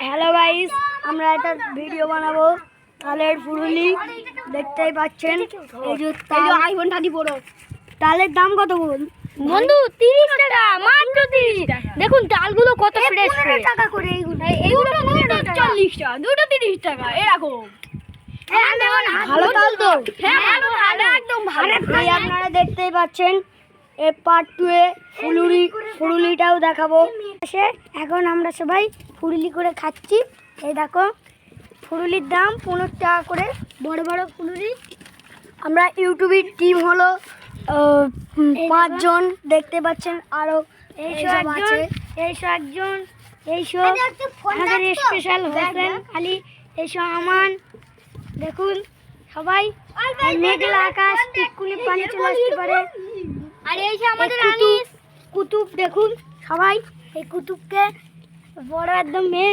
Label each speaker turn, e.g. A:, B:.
A: Hello guys, আমরা একটা video বানাবো তালের ফুরুলি। দেখতেই পাচ্ছেন এই যে আইফোন 30 প্রো। তালের দাম কত
B: বন্ধু? 30 টাকা, মাত্র 30 টাকা। দেখুন তালগুলো কত ফ্রেশ।
A: 15 টাকা করে এইগুলো
B: 40 টাকা, দুটো 30 টাকা এরকম।
A: ভালো তাল তো।
B: হ্যাঁ ভালো, একদম ভালো।
A: এই আপনারা দেখতেই পাচ্ছেন এর পার্ট 2 এ ফুরুলিটাও দেখাবো। এখন আমরা সবাই ফুরুলি করে খাচ্ছি। এই দেখো ফুরুলির দাম 15 টাকা করে, বড় বড় ফুরুলি। আমরা ইউটিউবের টিম হলো 5 জন, দেখতে পাচ্ছেন। আরো এইসব একজন আমাদের স্পেশাল হোসেন আলী, এইসব আমান। দেখুন সবাই, মেঘলা আকাশ, টিকুলি পানি চলে আসতে পারে।
B: আর এই যে আমাদের
A: কুতুব দেখুন সবাই, এই কুতুবকে বড় একদম মেয়ে।